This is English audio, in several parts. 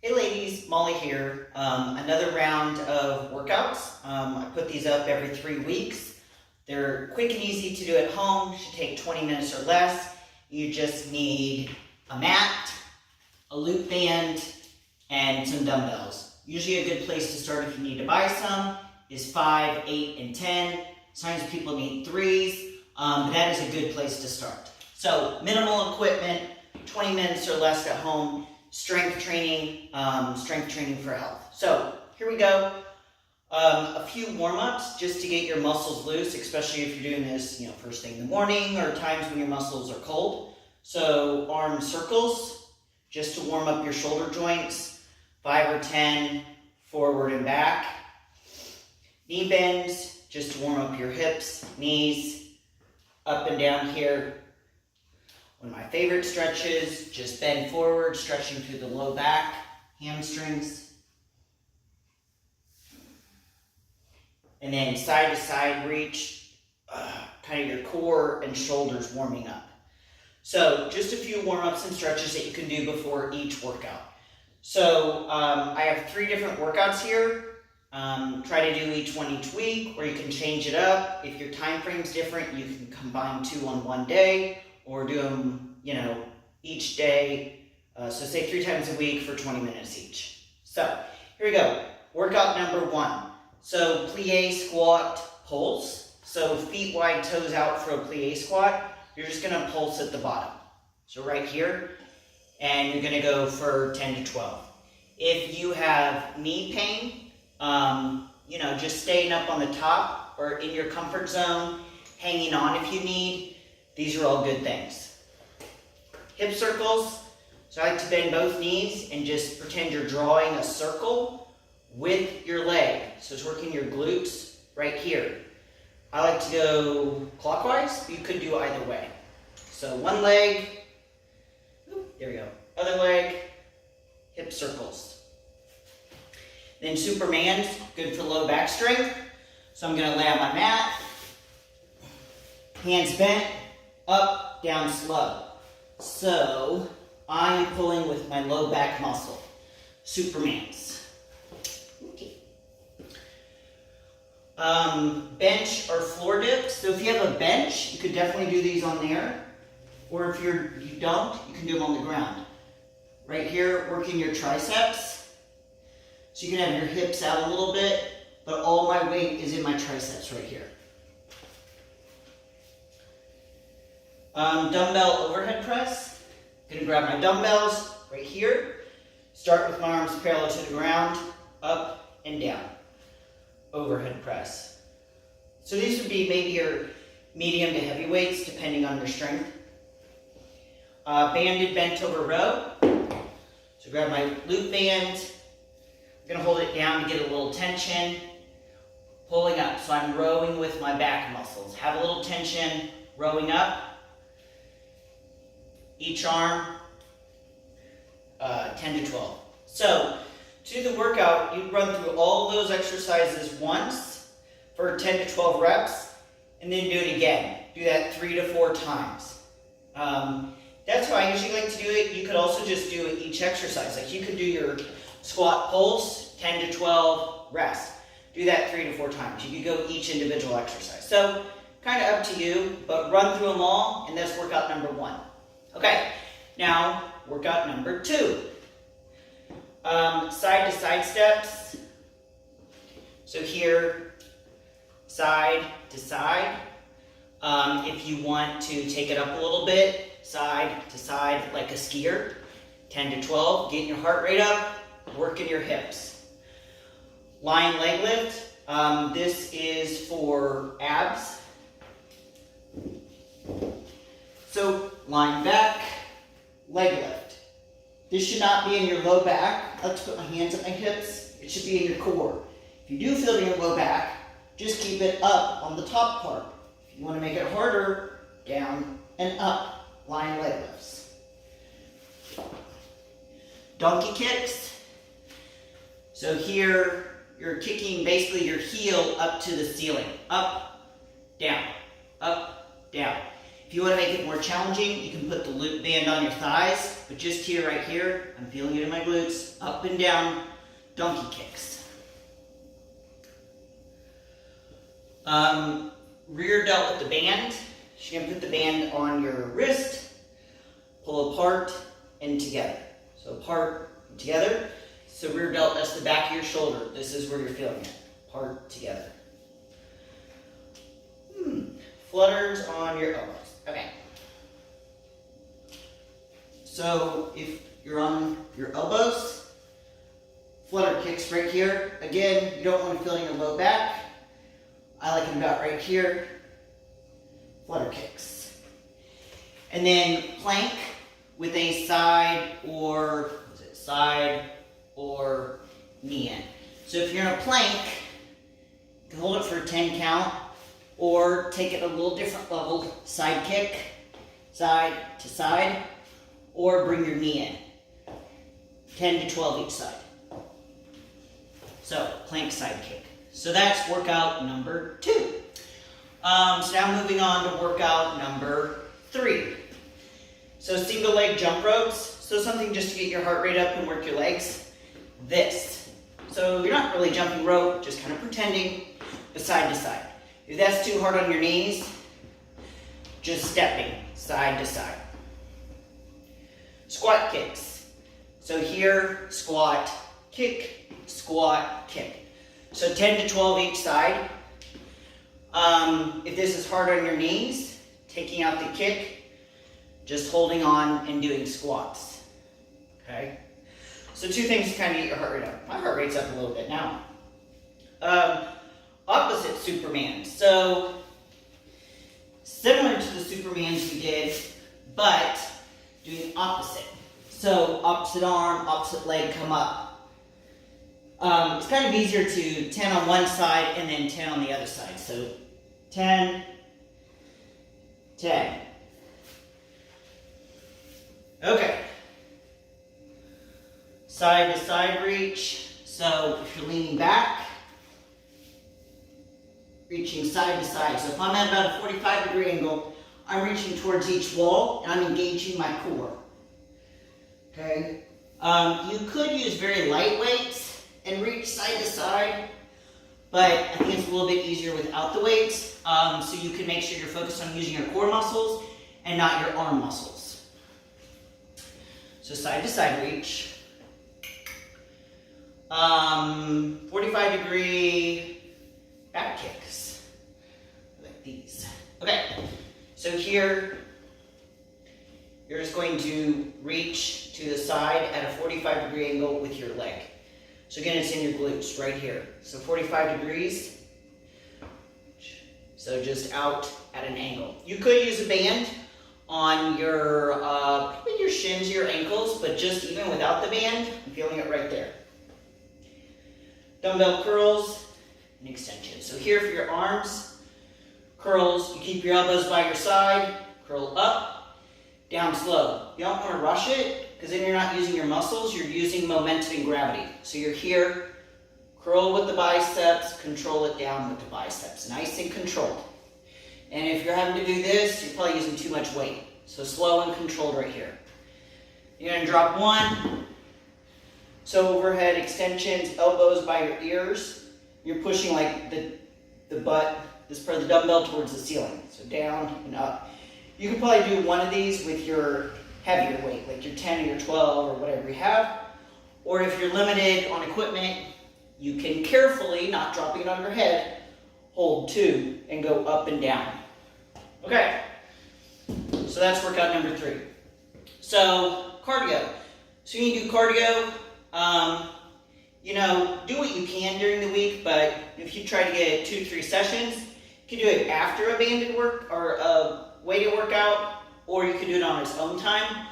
Hey ladies, Molly here. Another round of workouts. I put these up every 3 weeks. They're quick and easy to do at home. Should take 20 minutes or less. You just need a mat, a loop band, and some dumbbells. Usually a good place to start if you need to buy some is 5, 8, and 10. Sometimes people need 3s, but that is a good place to start. So minimal equipment, 20 minutes or less at home. Strength training for health. So here we go. A few warm-ups just to get your muscles loose, especially if you're doing this, first thing in the morning or times when your muscles are cold. So arm circles, just to warm up your shoulder joints, 5 or 10 forward and back. Knee bends, just to warm up your hips, knees, up and down here. One of my favorite stretches, just bend forward, stretching through the low back, hamstrings. And then side to side reach, kind of your core and shoulders warming up. So just a few warm-ups and stretches that you can do before each workout. So I have 3 different workouts here. Try to do each one each week, or you can change it up. If your time frame's different, you can combine 2 on one day, or do them, each day. So say 3 times a week for 20 minutes each. So here we go. Workout number 1. So plie squat pulse. So feet wide, toes out for a plie squat. You're just going to pulse at the bottom. So right here. And you're going to go for 10 to 12. If you have knee pain, just staying up on the top or in your comfort zone, hanging on if you need. These are all good things. Hip circles. So I like to bend both knees and just pretend you're drawing a circle with your leg. So it's working your glutes right here. I like to go clockwise. You could do either way. So one leg. There we go. Other leg. Hip circles. Then Superman's good for low back strength. So I'm going to lay on my mat. Hands bent. Up, down, slow. So I'm pulling with my low back muscle. Superman's. Okay. Bench or floor dips. So if you have a bench, you could definitely do these on there. Or if you don't, you can do them on the ground. Right here, working your triceps. So you can have your hips out a little bit, but all my weight is in my triceps right here. Dumbbell overhead press. I'm going to grab my dumbbells right here. Start with my arms parallel to the ground, up and down. Overhead press. So these would be maybe your medium to heavy weights, depending on your strength. Banded bent over row. So grab my loop band. I'm going to hold it down to get a little tension. Pulling up. So I'm rowing with my back muscles. Have a little tension, rowing up. Each arm, 10 to 12. So, to do the workout, you run through all of those exercises once for 10 to 12 reps, and then do it again. Do that 3 to 4 times. That's how I usually like to do it. You could also just do each exercise. Like you could do your squat pulse, 10 to 12, rest. Do that 3 to 4 times. You could go each individual exercise. So, kind of up to you, but run through them all, and that's workout number 1. Okay, now workout number 2. Side to side steps. So here, side to side. If you want to take it up a little bit, side to side like a skier. 10 to 12, getting your heart rate up, working your hips. Lying leg lift. This is for abs. So, lying back, leg lift. This should not be in your low back. I like to put my hands at my hips. It should be in your core. If you do feel it in your low back, just keep it up on the top part. If you want to make it harder, down and up, lying leg lifts. Donkey kicks. So here, you're kicking basically your heel up to the ceiling. Up, down, up, down. If you want to make it more challenging, you can put the loop band on your thighs, but just here, right here, I'm feeling it in my glutes, up and down, donkey kicks. Rear delt with the band. So you're going to put the band on your wrist, pull apart and together. So apart and together. So rear delt, that's the back of your shoulder. This is where you're feeling it. Apart, together. Flutters on your elbows. Okay. So if you're on your elbows, flutter kicks right here. Again, you don't want to feel your low back. I like it about right here. Flutter kicks. And then plank with a side or knee in. So if you're in a plank, you can hold it for a 10 count or take it a little different level. Side kick, side to side, or bring your knee in. 10 to 12 each side. So plank side kick. So that's workout number 2. So now moving on to workout number 3. So single leg jump ropes. So something just to get your heart rate up and work your legs. This. So you're not really jumping rope, just kind of pretending, but side to side. If that's too hard on your knees, just stepping side to side. Squat kicks. So here, squat, kick, squat, kick. So 10 to 12 each side. If this is hard on your knees, taking out the kick, just holding on and doing squats. Okay? So 2 things to kind of get your heart rate up. My heart rate's up a little bit now. Opposite Superman. So similar to the Supermans we did, but doing opposite. So opposite arm, opposite leg come up. It's kind of easier to 10 on one side and then 10 on the other side. So 10, 10. Okay. Side to side reach. So if you're leaning back, reaching side to side. So if I'm at about a 45-degree angle, I'm reaching towards each wall and I'm engaging my core. Okay. You could use very light weights and reach side to side, but I think it's a little bit easier without the weights. So you can make sure you're focused on using your core muscles and not your arm muscles. So side to side reach. 45-degree back kicks, like these. Okay, so here, you're just going to reach to the side at a 45-degree angle with your leg. So again, it's in your glutes, right here. So 45 degrees, so just out at an angle. You could use a band on your, probably your shins, your ankles, but just even without the band, I'm feeling it right there. Dumbbell curls and extensions. So here for your arms, curls, you keep your elbows by your side, curl up, down slow. You don't want to rush it, because then you're not using your muscles, you're using momentum and gravity. So you're here, curl with the biceps, control it down with the biceps. Nice and controlled. And if you're having to do this, you're probably using too much weight. So slow and controlled right here. You're going to drop 1. So overhead extensions, elbows by your ears. You're pushing like the butt, this part of the dumbbell towards the ceiling. So down and up. You can probably do one of these with your heavier weight, like your 10 or your 12 or whatever you have. Or if you're limited on equipment, you can carefully, not dropping it on your head, hold 2 and go up and down. Okay, so that's workout number 3. So cardio. So you can do cardio. Do what you can during the week, but if you try to get 2-3 sessions, you can do it after a banded work or a weighted workout, or you can do it on its own time.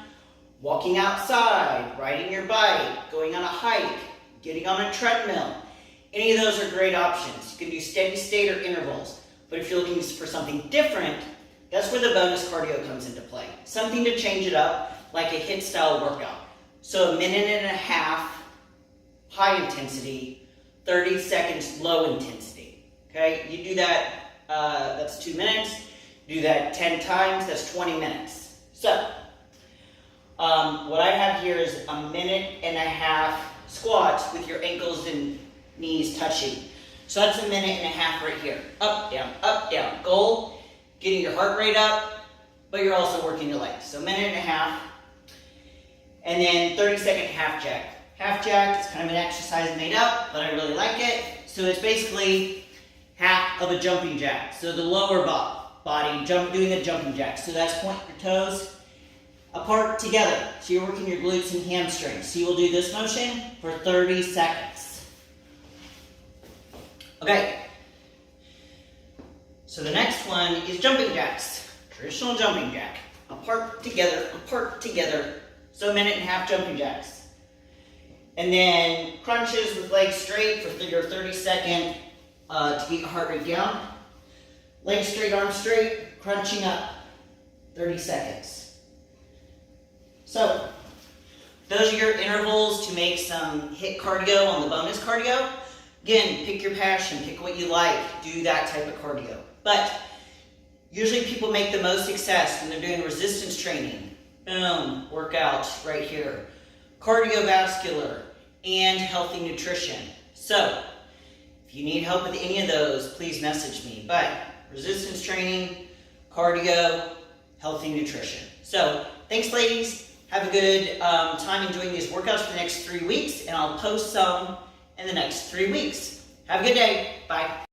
Walking outside, riding your bike, going on a hike, getting on a treadmill. Any of those are great options. You can do steady state or intervals, but if you're looking for something different, that's where the bonus cardio comes into play. Something to change it up, like a HIIT style workout. So 1.5 minutes, high intensity, 30 seconds, low intensity. Okay, you do that, that's 2 minutes. Do that 10 times, that's 20 minutes. So, what I have here is a 1.5 minute squats with your ankles and knees touching. So that's a 1.5 minutes right here. Up, down. Goal, getting your heart rate up, but you're also working your legs. So 1.5 minutes. And then 30-second half jack. Half jack is kind of an exercise made up, but I really like it. So it's basically half of a jumping jack. So the lower body doing a jumping jack. So that's point your toes apart together. So you're working your glutes and hamstrings. So you will do this motion for 30 seconds. Okay. So the next one is jumping jacks. Traditional jumping jack. Apart together, apart together. So 1.5 minute jumping jacks. And then crunches with legs straight for your 30-second to get your heart rate down. Legs straight, arms straight, crunching up. 30 seconds. So, those are your intervals to make some HIIT cardio on the bonus cardio. Again, pick your passion, pick what you like, do that type of cardio. But usually people make the most success when they're doing resistance training. Boom, workout right here. Cardiovascular and healthy nutrition. So, if you need help with any of those, please message me. But resistance training, cardio, healthy nutrition. So, thanks ladies. Have a good time enjoying these workouts for the next 3 weeks, and I'll post some in the next 3 weeks. Have a good day. Bye.